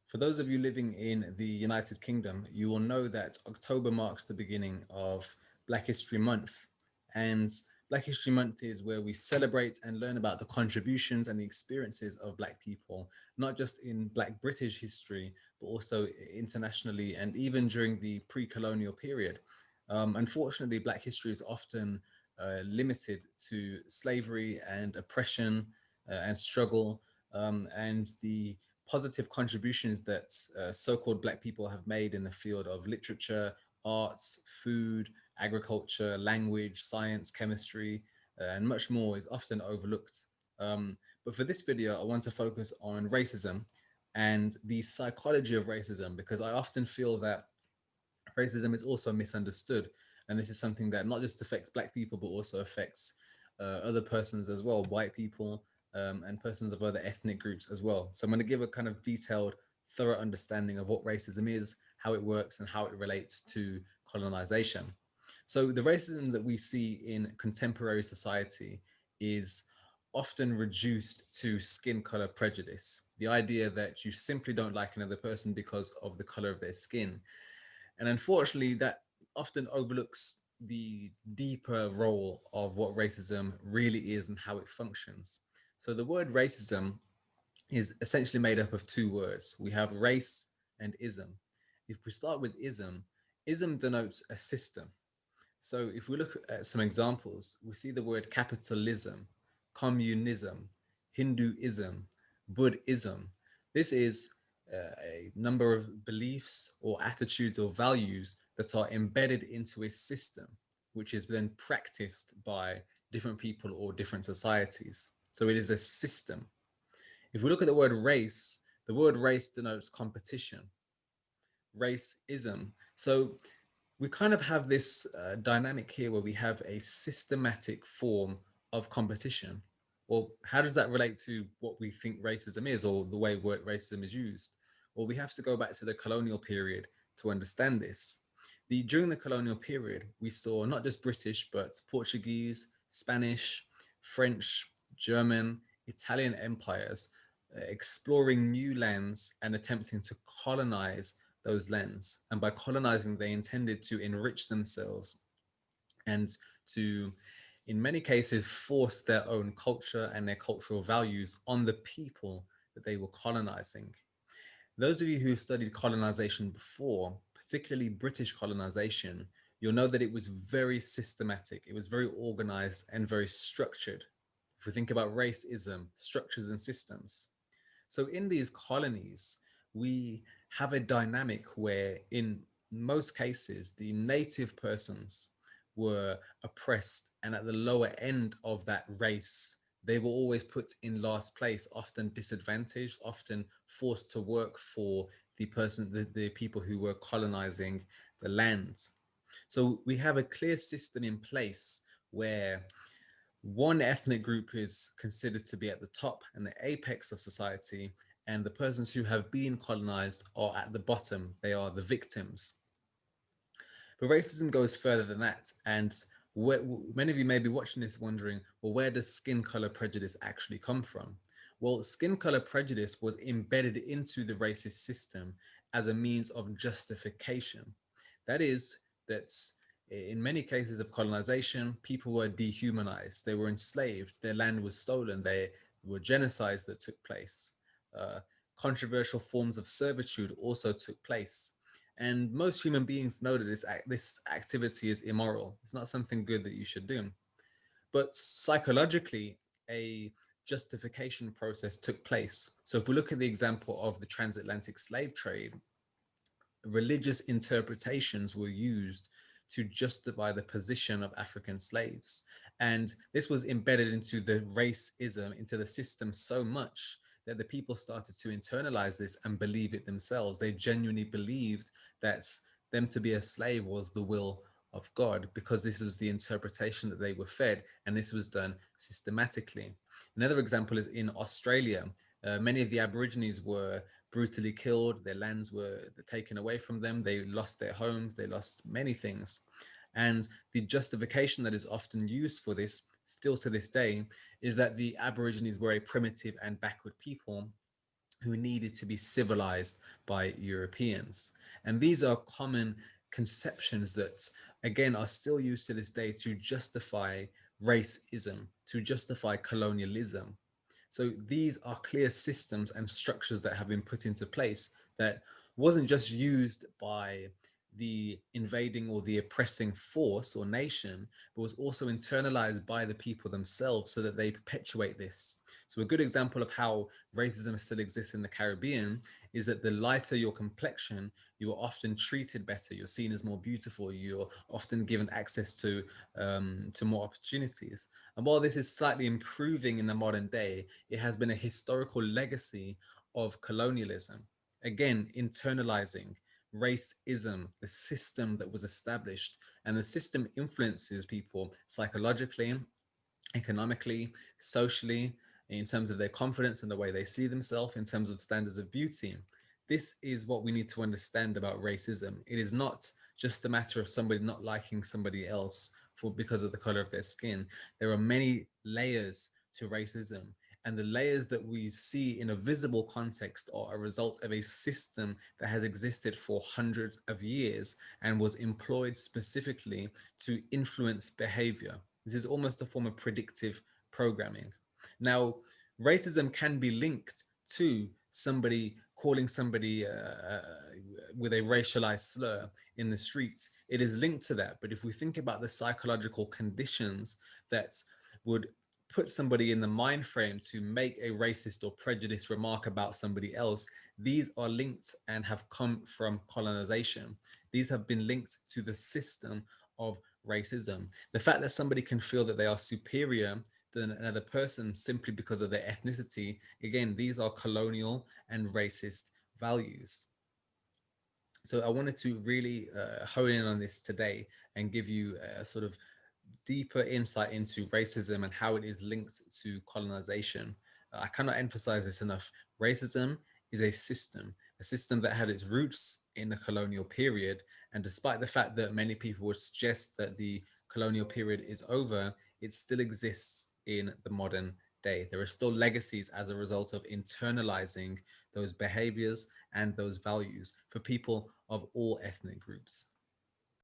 For those of you living in the United Kingdom, you will know that October marks the beginning of Black History Month. And Black History Month is where we celebrate and learn about the contributions and the experiences of Black people, not just in Black British history, but also internationally and even during the pre-colonial period. Unfortunately, Black history is often limited to slavery and oppression and struggle, and the positive contributions that so-called Black people have made in the field of literature, arts, food, agriculture, language, science, chemistry, and much more is often overlooked. But for this video, I want to focus on racism and the psychology of racism, because I often feel that racism is also misunderstood. And this is something that not just affects Black people, but also affects other persons as well, white people, and persons of other ethnic groups as well. So I'm going to give a kind of detailed, thorough understanding of what racism is, how it works, and how it relates to colonization. So the racism that we see in contemporary society is often reduced to skin color prejudice, the idea that you simply don't like another person because of the color of their skin. And unfortunately, that often overlooks the deeper role of what racism really is and how it functions. So the word racism is essentially made up of two words. We have race and ism. If we start with ism, ism denotes a system. So if we look at some examples, we see the word capitalism, communism, Hinduism, Buddhism. This is a number of beliefs or attitudes or values that are embedded into a system, which is then practiced by different people or different societies. So it is a system. If we look at the word race denotes competition, racism. So we kind of have this dynamic here where we have a systematic form of competition. Well, how does that relate to what we think racism is, or the way word racism is used? Well, we have to go back to the colonial period to understand this. During the colonial period, we saw not just British, but Portuguese, Spanish, French, German, Italian empires exploring new lands and attempting to colonize those lands. And by colonizing, they intended to enrich themselves and to, in many cases, force their own culture and their cultural values on the people that they were colonizing. Those of you who studied colonization before, particularly British colonization, you'll know that it was very systematic, it was very organized and very structured. If we think about racism, structures and systems. So in these colonies, we have a dynamic where in most cases, the native persons were oppressed, and at the lower end of that race, they were always put in last place, often disadvantaged, often forced to work for the people who were colonizing the land. So we have a clear system in place where one ethnic group is considered to be at the top and the apex of society, and the persons who have been colonized are at the bottom. They are the victims. But racism goes further than that. And many of you may be watching this wondering, well, where does skin color prejudice actually come from? Well, skin color prejudice was embedded into the racist system as a means of justification. That is, that in many cases of colonization, people were dehumanized, they were enslaved, their land was stolen, there were genocides that took place. Uh, Controversial forms of servitude also took place. And most human beings know that this activity is immoral. It's not something good that you should do. But psychologically, a justification process took place. So if we look at the example of the transatlantic slave trade, religious interpretations were used to justify the position of African slaves. And this was embedded into the racism, into the system so much that the people started to internalize this and believe it themselves. They genuinely believed that them to be a slave was the will of God, because this was the interpretation that they were fed, and this was done systematically. Another example is in Australia. Many of the Aborigines were brutally killed, their lands were taken away from them, they lost their homes, they lost many things. And the justification that is often used for this, still to this day, is that the Aborigines were a primitive and backward people, who needed to be civilized by Europeans. And these are common conceptions that, again, are still used to this day to justify racism, to justify colonialism. So these are clear systems and structures that have been put into place that wasn't just used by the invading or the oppressing force or nation, but was also internalized by the people themselves so that they perpetuate this. So a good example of how racism still exists in the Caribbean is that the lighter your complexion, you are often treated better. You're seen as more beautiful. You're often given access to more opportunities. And while this is slightly improving in the modern day, it has been a historical legacy of colonialism. Again, internalizing racism, the system that was established, and the system influences people psychologically, economically, socially, in terms of their confidence and the way they see themselves, in terms of standards of beauty. This is what we need to understand about racism. It is not just a matter of somebody not liking somebody else for because of the color of their skin. There are many layers to racism. And the layers that we see in a visible context are a result of a system that has existed for hundreds of years and was employed specifically to influence behavior. This is almost a form of predictive programming. Now, racism can be linked to somebody calling somebody with a racialized slur in the streets. It is linked to that. But if we think about the psychological conditions that would put somebody in the mind frame to make a racist or prejudiced remark about somebody else, these are linked and have come from colonization. These have been linked to the system of racism. The fact that somebody can feel that they are superior than another person simply because of their ethnicity, again, these are colonial and racist values. So I wanted to really hone in on this today and give you a sort of deeper insight into racism and how it is linked to colonization. I cannot emphasize this enough. Racism is a system that had its roots in the colonial period. And despite the fact that many people would suggest that the colonial period is over, it still exists in the modern day. There are still legacies as a result of internalizing those behaviors and those values for people of all ethnic groups.